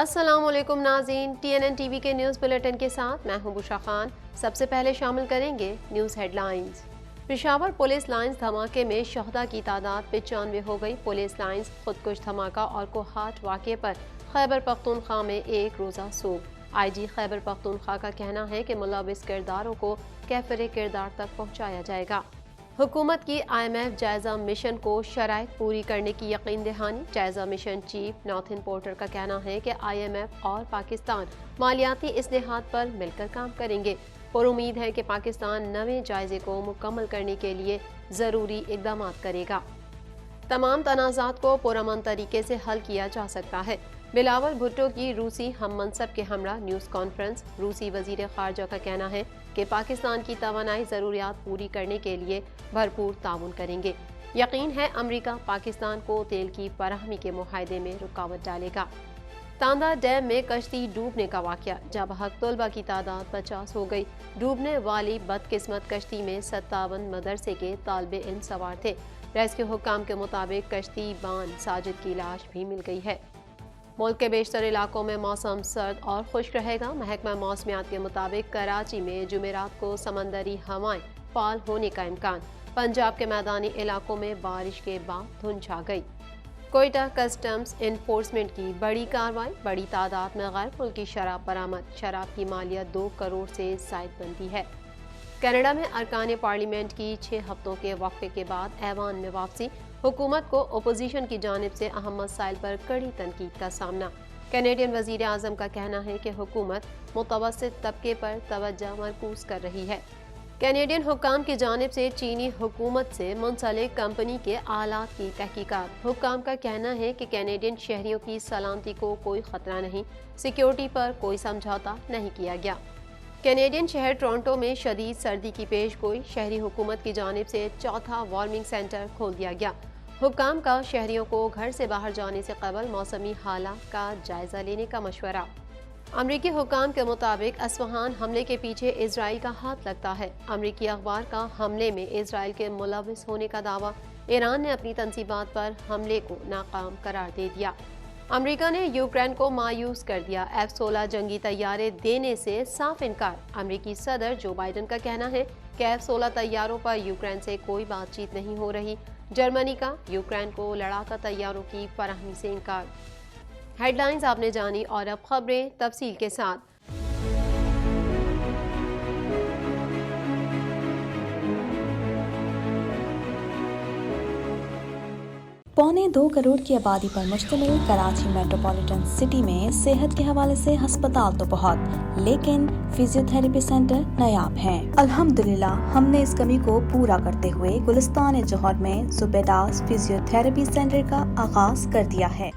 السلام علیکم ناظرین، TNN ٹی وی کے نیوز بلیٹن کے ساتھ میں ہوں بشرا خان۔ سب سے پہلے شامل کریں گے news headlines. Peshawar police lines دھماکے میں شہدا کی تعداد 95 ہو گئی۔ پولیس لائنز خودکش دھماکہ اور کوہاٹ واقعے پر خیبر پختونخوا میں ایک روزہ سوگ۔ IG خیبر پختونخوا کا کہنا ہے کہ ملوث کرداروں کو کیفر کردار تک پہنچایا جائے گا۔ حکومت کی IMF جائزہ مشن کو شرائط پوری کرنے کی یقین دہانی۔ جائزہ مشن چیف ناتھن پورٹر کا کہنا ہے کہ IMF اور پاکستان مالیاتی اصلاحات پر مل کر کام کریں گے۔ اور امید ہے کہ پاکستان نویں جائزے کو مکمل کرنے کے لیے ضروری اقدامات کرے گا۔ تمام تنازعات کو پرامن طریقے سے حل کیا جا سکتا ہے۔ بلاول بھٹو کی روسی ہم منصب کے ہمراہ نیوز کانفرنس۔ روسی وزیر خارجہ کا کہنا ہے کہ پاکستان کی توانائی ضروریات پوری کرنے کے لیے بھرپور تعاون کریں گے۔ یقین ہے امریکہ پاکستان کو تیل کی فراہمی کے معاہدے میں رکاوٹ ڈالے گا۔ تاندہ ڈیم میں کشتی ڈوبنے کا واقعہ، جاں بحق طلبہ کی تعداد 50 ہو گئی۔ ڈوبنے والی بدقسمت کشتی میں 57 مدرسے کے طالب علم سوار تھے۔ ریسکیو حکام کے مطابق کشتی بان ساجد کی لاش بھی مل گئی ہے۔ ملک کے بیشتر علاقوں میں موسم سرد اور خشک رہے گا۔ محکمہ موسمیات کے مطابق کراچی میں جمعرات کو سمندری ہوائیں فعال ہونے کا امکان۔ پنجاب کے میدانی علاقوں میں بارش کے بعد دھند چھا گئی۔ کوئٹہ کسٹمز انفورسمنٹ کی بڑی کارروائی، بڑی تعداد میں غیر ملکی شراب برآمد۔ شراب کی مالیت 2 کروڑ سے زائد بنتی ہے۔ کینیڈا میں ارکان پارلیمنٹ کی 6 ہفتوں کے وقفے کے بعد ایوان میں واپسی۔ حکومت کو اپوزیشن کی جانب سے اہم مسائل پر کڑی تنقید کا سامنا۔ کینیڈین وزیر اعظم کا کہنا ہے کہ حکومت متوسط طبقے پر توجہ مرکوز کر رہی ہے۔ کینیڈین حکام کی جانب سے چینی حکومت سے منسلک کمپنی کے آلات کی تحقیقات۔ حکام کا کہنا ہے کہ کینیڈین شہریوں کی سلامتی کو کوئی خطرہ نہیں، سیکیورٹی پر کوئی سمجھوتا نہیں کیا گیا۔ کینیڈین شہر ٹورنٹو میں شدید سردی کی پیش گوئی۔ شہری حکومت کی جانب سے چوتھا وارمنگ سینٹر کھول دیا گیا۔ حکام کا شہریوں کو گھر سے باہر جانے سے قبل موسمی حالات کا جائزہ لینے کا مشورہ۔ امریکی حکام کے مطابق اصفہان حملے کے پیچھے اسرائیل کا ہاتھ لگتا ہے۔ امریکی اخبار کا حملے میں اسرائیل کے ملوث ہونے کا دعویٰ۔ ایران نے اپنی تنصیبات پر حملے کو ناکام قرار دے دیا۔ امریکہ نے یوکرین کو مایوس کر دیا۔ F-16 جنگی طیارے دینے سے صاف انکار۔ امریکی صدر جو بائیڈن کا کہنا ہے کہ F-16 طیاروں پر یوکرین سے کوئی بات چیت نہیں ہو رہی۔ جرمنی کا یوکرین کو لڑاکا طیاروں کی فراہمی سے انکار۔ ہیڈ لائنز آپ نے جانی اور اب خبریں تفصیل کے ساتھ۔ 1.25 کروڑ کی آبادی پر مشتمل کراچی میٹروپولیٹن سٹی میں صحت کے حوالے سے ہسپتال تو بہت، لیکن فزیو تھراپی سینٹر نایاب ہیں۔ الحمدللہ ہم نے اس کمی کو پورا کرتے ہوئے گلستان جوہر میں زبیداس فزیو تھراپی سینٹر کا آغاز کر دیا ہے۔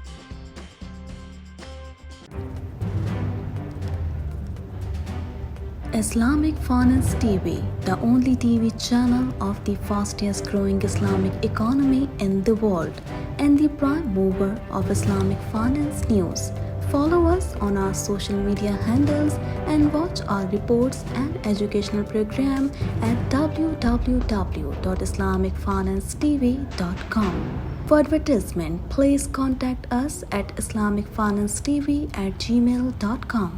Islamic Finance TV, the only TV channel of the fastest growing Islamic economy in the world and the prime mover of Islamic finance news. Follow us on our social media handles and watch our reports and educational program at www.islamicfinancetv.com. For advertisement, please contact us at islamicfinancetv@gmail.com.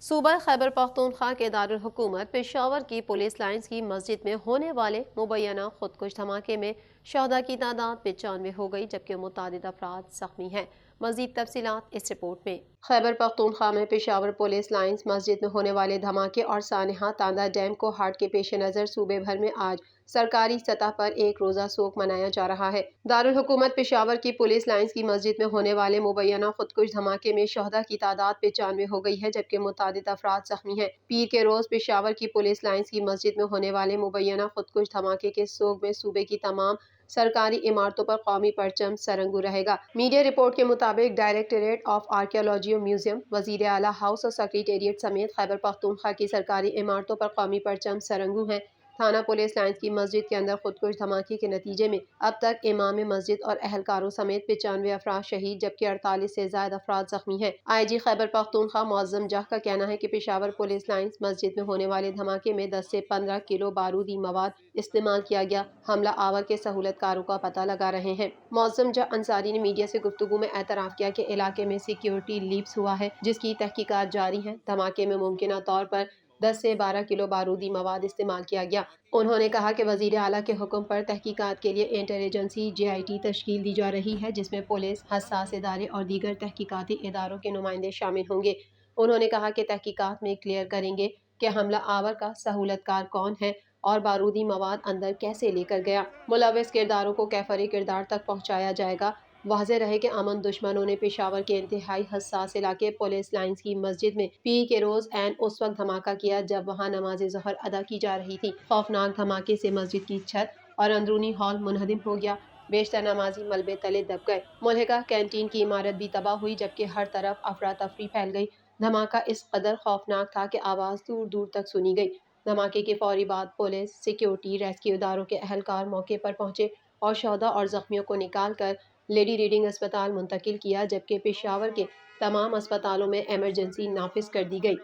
صوبہ خیبر پختونخوا کے دارالحکومت پشاور کی police lines کی مسجد میں ہونے والے مبینہ خودکش دھماکے میں شہدا کی تعداد 95 ہو گئی، جبکہ متعدد افراد زخمی ہیں۔ مزید تفصیلات اس رپورٹ میں۔ خیبر پختونخوا میں پشاور پولیس لائنز مسجد میں ہونے والے دھماکے اور سانحہ تاندہ ڈیم کو ہارٹ کے پیش نظر صوبے بھر میں آج سرکاری سطح پر ایک روزہ سوگ منایا جا رہا ہے۔ دارالحکومت پشاور کی پولیس لائنز کی مسجد میں ہونے والے مبینہ خودکش دھماکے میں شہدا کی تعداد 95 ہو گئی ہے، جبکہ متعدد افراد زخمی ہیں۔ پیر کے روز پشاور کی پولیس لائنز کی مسجد میں ہونے والے مبینہ خودکش دھماکے کے سوگ میں صوبے کی تمام سرکاری عمارتوں پر قومی پرچم سرنگو رہے گا۔ میڈیا رپورٹ کے مطابق ڈائریکٹوریٹ آف آرکیالوجی و میوزیم، وزیر اعلیٰ ہاؤس اور سیکریٹریٹ سمیت خیبر پختونخوا کی سرکاری عمارتوں پر قومی پرچم سرنگو ہیں۔ تھانہ پولیس لائنز کی مسجد کے اندر خودکش دھماکے کے نتیجے میں اب تک امام مسجد اور اہلکاروں سمیت 95 افراد شہید جبکہ 48 سے زائد افراد زخمی ہیں۔ آئی جی خیبر پختونخوا معظم جاہ کا کہنا ہے کہ پشاور پولیس لائنز مسجد میں ہونے والے دھماکے میں 10 سے 15 کلو بارودی مواد استعمال کیا گیا۔ حملہ آور کے سہولت کاروں کا پتہ لگا رہے ہیں۔ معظم جاہ انصاری نے میڈیا سے گفتگو میں اعتراف کیا کہ علاقے میں سیکیورٹی لیپس ہوا ہے جس کی تحقیقات جاری ہیں۔ دھماکے میں ممکنہ طور پر 10 سے 12 کلو بارودی مواد استعمال کیا گیا۔ انہوں نے کہا کہ وزیر اعلیٰ کے حکم پر تحقیقات کے لیے انٹر ایجنسی JIT تشکیل دی جا رہی ہے جس میں پولیس، حساس ادارے اور دیگر تحقیقاتی اداروں کے نمائندے شامل ہوں گے۔ انہوں نے کہا کہ تحقیقات میں کلیئر کریں گے کہ حملہ آور کا سہولت کار کون ہے اور بارودی مواد اندر کیسے لے کر گیا۔ ملوث کرداروں کو کیفر کردار تک پہنچایا جائے گا۔ واضح رہے کہ امن دشمنوں نے پشاور کے انتہائی حساس علاقے پولیس لائنز کی مسجد میں پیر کے روز عین اس وقت دھماکہ کیا جب وہاں نماز ظہر ادا کی جا رہی تھی۔ خوفناک دھماکے سے مسجد کی چھت اور اندرونی ہال منہدم ہو گیا۔ بیشتر نمازی ملبے تلے دب گئے۔ ملحقہ کینٹین کی عمارت بھی تباہ ہوئی جبکہ ہر طرف افراتفری پھیل گئی۔ دھماکہ اس قدر خوفناک تھا کہ آواز دور دور تک سنی گئی۔ دھماکے کے فوری بعد پولیس، سیکیورٹی، ریسکیو اداروں کے اہلکار موقع پر پہنچے اور شہداء اور زخمیوں کو نکال کر لیڈی ریڈنگ اسپتال منتقل کیا جبکہ پشاور کے تمام اسپتالوں میں ایمرجنسی نافذ کر دی گئی۔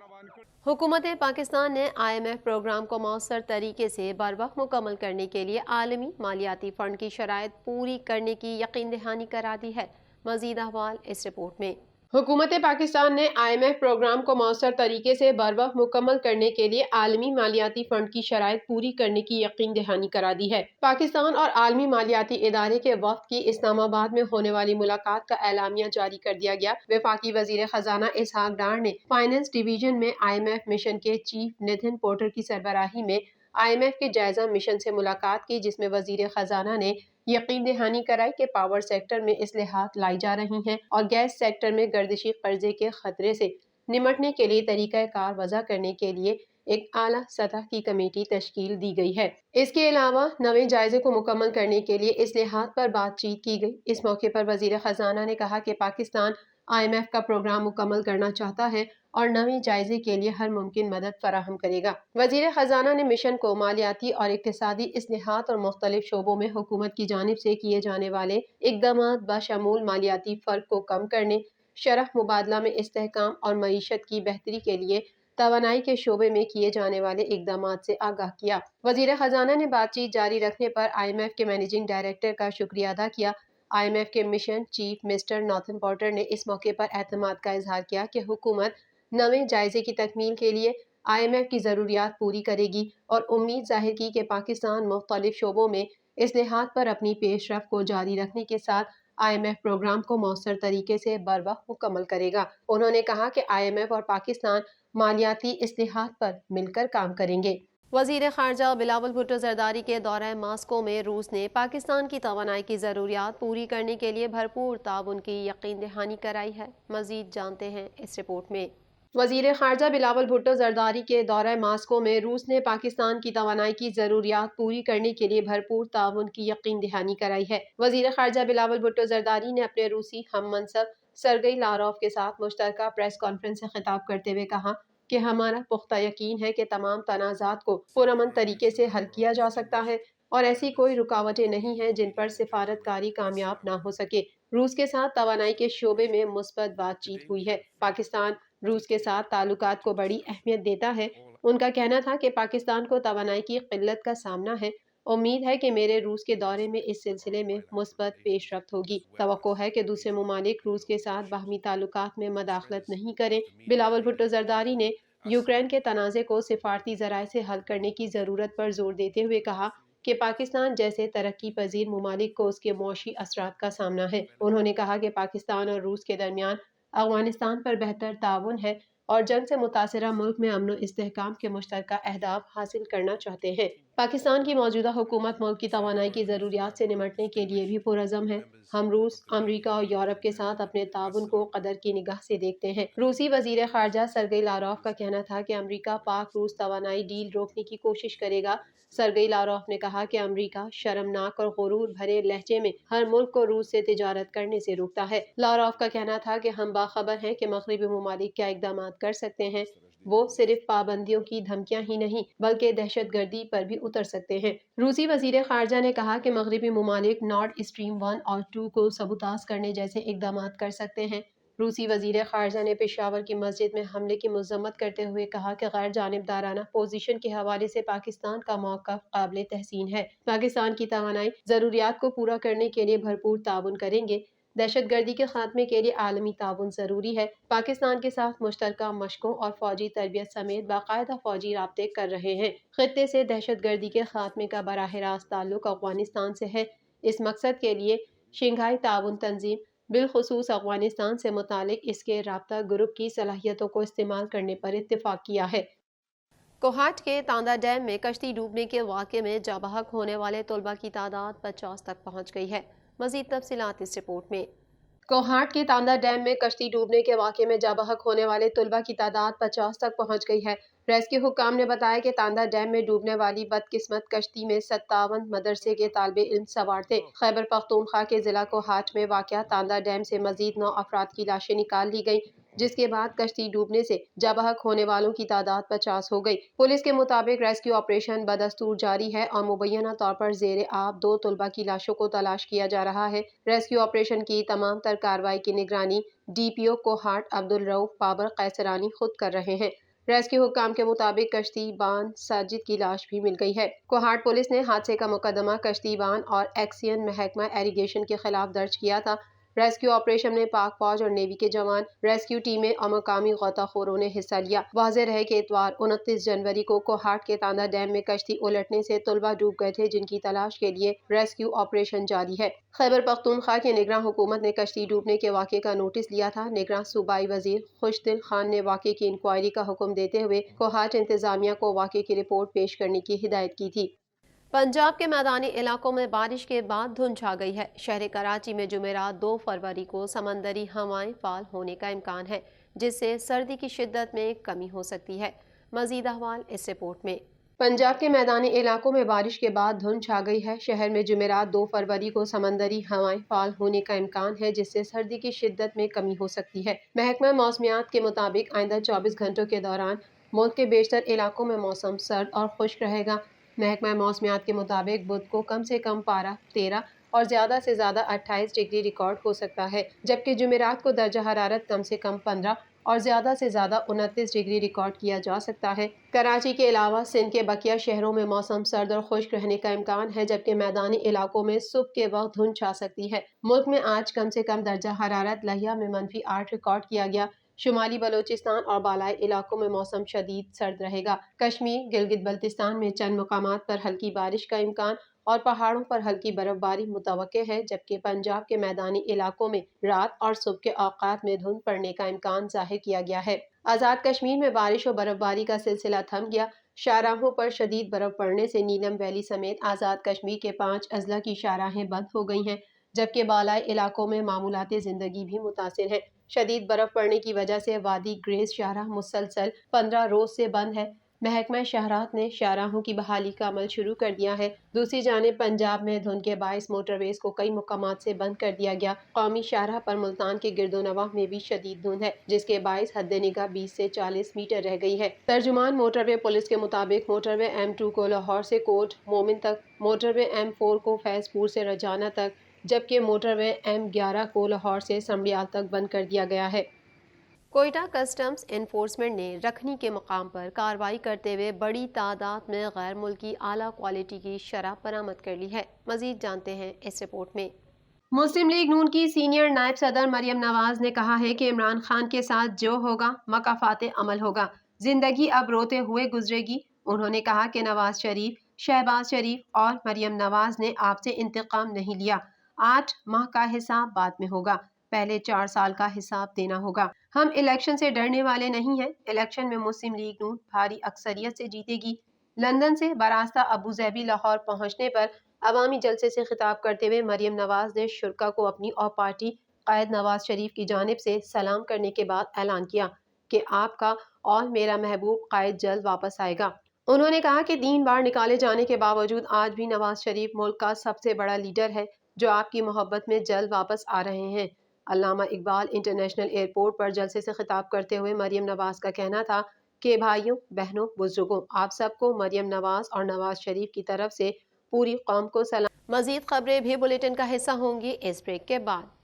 حکومت پاکستان نے IMF پروگرام کو مؤثر طریقے سے بروقت مکمل کرنے کے لیے عالمی مالیاتی فنڈ کی شرائط پوری کرنے کی یقین دہانی کرا دی ہے۔ مزید احوال اس رپورٹ میں۔ حکومت پاکستان نے IMF پروگرام کو مؤثر طریقے سے بروقت مکمل کرنے کے لیے عالمی مالیاتی فنڈ کی شرائط پوری کرنے کی یقین دہانی کرا دی ہے۔ پاکستان اور عالمی مالیاتی ادارے کے وفد کی اسلام آباد میں ہونے والی ملاقات کا اعلامیہ جاری کر دیا گیا۔ وفاقی وزیر خزانہ اسحاق ڈار نے فائنانس ڈویژن میں IMF مشن کے چیف نتھن پورٹر کی سربراہی میں IMF کے جائزہ مشن سے ملاقات کی جس میں وزیر خزانہ نے یقین دہانی کرائی کہ پاور سیکٹر میں اصلاحات لائی جا رہی ہیں اور گیس سیکٹر میں گردشی قرضے کے خطرے سے نمٹنے کے لیے طریقہ کار وضع کرنے کے لیے ایک اعلیٰ سطح کی کمیٹی تشکیل دی گئی ہے۔ اس کے علاوہ نویں جائزے کو مکمل کرنے کے لیے اصلاحات پر بات چیت کی گئی۔ اس موقع پر وزیر خزانہ نے کہا کہ پاکستان IMF کا پروگرام مکمل کرنا چاہتا ہے اور نویں جائزے کے لیے ہر ممکن مدد فراہم کرے گا۔ وزیر خزانہ نے مشن کو مالیاتی اور اقتصادی اصلاحات اور مختلف شعبوں میں حکومت کی جانب سے کیے جانے والے اقدامات بشمول مالیاتی فرق کو کم کرنے، شرح مبادلہ میں استحکام اور معیشت کی بہتری کے لیے توانائی کے شعبے میں کیے جانے والے اقدامات سے آگاہ کیا۔ وزیر خزانہ نے بات چیت جاری رکھنے پر IMF کے مینیجنگ ڈائریکٹر کا شکریہ ادا کیا۔ IMF کے مشن چیف مسٹر نتھن پورٹر نے اس موقع پر اعتماد کا اظہار کیا کہ حکومت نویں جائزے کی تکمیل کے لیے IMF کی ضروریات پوری کرے گی اور امید ظاہر کی کہ پاکستان مختلف شعبوں میں اصلاحات پر اپنی پیش رفت کو جاری رکھنے کے ساتھ IMF پروگرام کو مؤثر طریقے سے بروقت مکمل کرے گا۔ انہوں نے کہا کہ IMF اور پاکستان مالیاتی اصلاحات پر مل کر کام کریں گے۔ وزیر خارجہ بلاول بھٹو زرداری کے دورہ ماسکو میں روس نے پاکستان کی توانائی کی ضروریات پوری کرنے کے لیے بھرپور تعاون کی یقین دہانی کرائی ہے۔ مزید جانتے ہیں اس رپورٹ میں۔ وزیر خارجہ بلاول بھٹو زرداری کے دورہ ماسکو میں روس نے پاکستان کی توانائی کی ضروریات پوری کرنے کے لیے بھرپور تعاون کی یقین دہانی کرائی ہے۔ وزیر خارجہ بلاول بھٹو زرداری نے اپنے روسی ہم منصب سرگئی لاروف کے ساتھ مشترکہ پریس کانفرنس سے خطاب کرتے ہوئے کہا کہ ہمارا پختہ یقین ہے کہ تمام تنازعات کو پرامن طریقے سے حل کیا جا سکتا ہے اور ایسی کوئی رکاوٹیں نہیں ہیں جن پر سفارت کاری کامیاب نہ ہو سکے۔ روس کے ساتھ توانائی کے شعبے میں مثبت بات چیت ہوئی ہے۔ پاکستان روس کے ساتھ تعلقات کو بڑی اہمیت دیتا ہے۔ ان کا کہنا تھا کہ پاکستان کو توانائی کی قلت کا سامنا ہے۔ امید ہے کہ میرے روس کے دورے میں اس سلسلے میں مثبت پیش رفت ہوگی۔ توقع ہے کہ دوسرے ممالک روس کے ساتھ باہمی تعلقات میں مداخلت نہیں کریں۔ بلاول بھٹو زرداری نے یوکرین کے تنازع کو سفارتی ذرائع سے حل کرنے کی ضرورت پر زور دیتے ہوئے کہا کہ پاکستان جیسے ترقی پذیر ممالک کو اس کے معاشی اثرات کا سامنا ہے۔ انہوں نے کہا کہ پاکستان اور روس کے درمیان افغانستان پر بہتر تعاون ہے اور جنگ سے متاثرہ ملک میں امن و استحکام کے مشترکہ اہداف حاصل کرنا چاہتے ہیں۔ پاکستان کی موجودہ حکومت ملک کی توانائی کی ضروریات سے نمٹنے کے لیے بھی پرعزم ہے۔ ہم روس، امریکہ اور یورپ کے ساتھ اپنے تعاون کو قدر کی نگاہ سے دیکھتے ہیں۔ روسی وزیر خارجہ سرگئی لاروف کا کہنا تھا کہ امریکہ پاک روس توانائی ڈیل روکنے کی کوشش کرے گا۔ سرگئی لاروف نے کہا کہ امریکہ شرمناک اور غرور بھرے لہجے میں ہر ملک کو روس سے تجارت کرنے سے روکتا ہے۔ لاروف کا کہنا تھا کہ ہم باخبر ہیں کہ مغربی ممالک کیا اقدامات کر سکتے ہیں وہ صرف پابندیوں کی دھمکیاں ہی نہیں بلکہ دہشت گردی پر بھی اتر سکتے ہیں۔ روسی وزیر خارجہ نے کہا کہ مغربی ممالک نارڈ اسٹریم 1 اور 2 کو سبوتاژ کرنے جیسے اقدامات کر سکتے ہیں۔ روسی وزیر خارجہ نے پشاور کی مسجد میں حملے کی مذمت کرتے ہوئے کہا کہ غیر جانبدارانہ پوزیشن کے حوالے سے پاکستان کا موقف قابل تحسین ہے۔ پاکستان کی توانائی ضروریات کو پورا کرنے کے لیے بھرپور تعاون کریں گے۔ دہشت گردی کے خاتمے کے لیے عالمی تعاون ضروری ہے۔ پاکستان کے ساتھ مشترکہ مشقوں اور فوجی تربیت سمیت باقاعدہ فوجی رابطے کر رہے ہیں۔ خطے سے دہشت گردی کے خاتمے کا براہ راست تعلق افغانستان سے ہے۔ اس مقصد کے لیے شنگھائی تعاون تنظیم بالخصوص افغانستان سے متعلق اس کے رابطہ گروپ کی صلاحیتوں کو استعمال کرنے پر اتفاق کیا ہے۔ کوہاٹ کے تاندہ ڈیم میں کشتی ڈوبنے کے واقعے میں جاں بحق ہونے والے طلباء کی تعداد 50 تک پہنچ گئی ہے۔ مزید تفصیلات اس رپورٹ میں۔ کوہاٹ کے تاندہ ڈیم میں کشتی ڈوبنے کے واقعے میں جاں بحق ہونے والے طلباء کی تعداد 50 تک پہنچ گئی ہے۔ ریسکیو حکام نے بتایا کہ تاندہ ڈیم میں ڈوبنے والی بدقسمت کشتی میں 57 مدرسے کے طالب علم سوار تھے۔ خیبر پختونخوا کے ضلع کوہاٹ میں واقع تاندہ ڈیم سے مزید 9 افراد کی لاشیں نکال لی گئیں، جس کے بعد کشتی ڈوبنے سے جاں بحق ہونے والوں کی تعداد 50 ہو گئی۔ پولیس کے مطابق ریسکیو آپریشن بدستور جاری ہے اور مبینہ طور پر زیر آب 2 طلباء کی لاشوں کو تلاش کیا جا رہا ہے۔ ریسکیو آپریشن کی تمام تر کارروائی کی نگرانی ڈی پی او کوہاٹ عبدالرؤف بابر قیصرانی خود کر رہے ہیں۔ ریسکیو حکام کے مطابق کشتی بان ساجد کی لاش بھی مل گئی ہے۔ کوہاٹ پولیس نے حادثے کا مقدمہ کشتی بان اور ایکسین محکمہ ایریگیشن کے خلاف درج کیا تھا۔ ریسکیو آپریشن میں پاک فوج اور نیوی کے جوان، ریسکیو ٹیمیں اور مقامی غوطہ خوروں نے حصہ لیا۔ واضح رہے کہ اتوار 29 جنوری کو کوہاٹ کے تاندہ ڈیم میں کشتی الٹنے سے طلباء ڈوب گئے تھے، جن کی تلاش کے لیے ریسکیو آپریشن جاری ہے۔ خیبر پختونخوا کے نگراں حکومت نے کشتی ڈوبنے کے واقعے کا نوٹس لیا تھا۔ نگراں صوبائی وزیر خوشدل خان نے واقعے کی انکوائری کا حکم دیتے ہوئے کوہاٹ انتظامیہ کو واقعے کی رپورٹ پیش کرنے کی ہدایت کی تھی۔ پنجاب کے میدانی علاقوں میں بارش کے بعد دھند چھا گئی ہے۔ شہر کراچی میں جمعرات 2 فروری کو سمندری ہوائیں فعال ہونے کا امکان ہے، جس سے سردی کی شدت میں کمی ہو سکتی ہے۔ مزید احوال اس رپورٹ میں۔ پنجاب کے میدانی علاقوں میں بارش کے بعد دھند چھا گئی ہے۔ شہر میں جمعرات 2 فروری کو سمندری ہوائیں فعال ہونے کا امکان ہے، جس سے سردی کی شدت میں کمی ہو سکتی ہے۔ محکمہ موسمیات کے مطابق آئندہ 24 گھنٹوں کے دوران ملک کے بیشتر علاقوں میں موسم سرد اور خشک رہے گا۔ محکمہ موسمیات کے مطابق بدھ کو کم سے کم پارہ 13 اور زیادہ سے زیادہ 28 ڈگری ریکارڈ ہو سکتا ہے، جبکہ جمعرات کو درجہ حرارت کم سے کم 15 اور زیادہ سے زیادہ 29 ڈگری ریکارڈ کیا جا سکتا ہے۔ کراچی کے علاوہ سندھ کے بقیہ شہروں میں موسم سرد اور خشک رہنے کا امکان ہے، جبکہ میدانی علاقوں میں صبح کے وقت دھند چھا سکتی ہے۔ ملک میں آج کم سے کم درجہ حرارت لہیا میں -8 ریکارڈ کیا گیا۔ شمالی بلوچستان اور بالائی علاقوں میں موسم شدید سرد رہے گا۔ کشمیر، گلگت بلتستان میں چند مقامات پر ہلکی بارش کا امکان اور پہاڑوں پر ہلکی برف باری متوقع ہے، جبکہ پنجاب کے میدانی علاقوں میں رات اور صبح کے اوقات میں دھند پڑنے کا امکان ظاہر کیا گیا ہے۔ آزاد کشمیر میں بارش و برف باری کا سلسلہ تھم گیا۔ شاہراہوں پر شدید برف پڑنے سے نیلم ویلی سمیت آزاد کشمیر کے 5 اضلاع کی شاہراہیں بند ہو گئی ہیں، جبکہ بالائی علاقوں میں معمولات زندگی بھی متاثر ہیں۔ شدید برف پڑنے کی وجہ سے وادی گریز شاہراہ مسلسل 15 روز سے بند ہے۔ محکمہ شاہراہات نے شاہراہوں کی بحالی کا عمل شروع کر دیا ہے۔ دوسری جانب پنجاب میں دھند کے باعث موٹر ویز کو کئی مقامات سے بند کر دیا گیا۔ قومی شاہراہ پر ملتان کے گرد و نواح میں بھی شدید دھند ہے، جس کے باعث حد نگاہ 20 سے 40 میٹر رہ گئی ہے۔ ترجمان موٹر وے پولیس کے مطابق موٹر وے M2 کو لاہور سے کوٹ مومن تک، موٹر وے M4 کو فیض پور سے رجانہ تک، جبکہ موٹر وے M11 کو لاہور سے سمڑیال تک بند کر دیا گیا ہے۔ کوئٹہ کسٹمز انفورسمنٹ نے رکھنی کے مقام پر کارروائی کرتے ہوئے بڑی تعداد میں غیر ملکی اعلیٰ کوالٹی کی شراب برآمد کر لی ہے۔ مزید جانتے ہیں اس رپورٹ میں۔ مسلم لیگ نون کی سینئر نائب صدر مریم نواز نے کہا ہے کہ عمران خان کے ساتھ جو ہوگا مکافات عمل ہوگا، زندگی اب روتے ہوئے گزرے گی۔ انہوں نے کہا کہ نواز شریف، شہباز شریف اور مریم نواز نے آپ سے انتقام نہیں لیا۔ 8 ماہ کا حساب بعد میں ہوگا، پہلے 4 سال کا حساب دینا ہوگا۔ ہم الیکشن سے ڈرنے والے نہیں ہیں۔ الیکشن میں مسلم لیگ نون بھاری اکثریت سے جیتے گی۔ لندن سے براستہ ابوظہبی لاہور پہنچنے پر عوامی جلسے سے خطاب کرتے ہوئے مریم نواز نے شرکاء کو اپنی اور پارٹی قائد نواز شریف کی جانب سے سلام کرنے کے بعد اعلان کیا کہ آپ کا اور میرا محبوب قائد جلد واپس آئے گا۔ انہوں نے کہا کہ 3 بار نکالے جانے کے باوجود آج بھی نواز شریف ملک کا سب سے بڑا لیڈر ہے، جو آپ کی محبت میں جلد واپس آ رہے ہیں۔ علامہ اقبال انٹرنیشنل ایئرپورٹ پر جلسے سے خطاب کرتے ہوئے مریم نواز کا کہنا تھا کہ بھائیوں بہنوں بزرگوں آپ سب کو مریم نواز اور نواز شریف کی طرف سے پوری قوم کو سلام۔ مزید خبریں بھی بلیٹن کا حصہ ہوں گی اس بریک کے بعد۔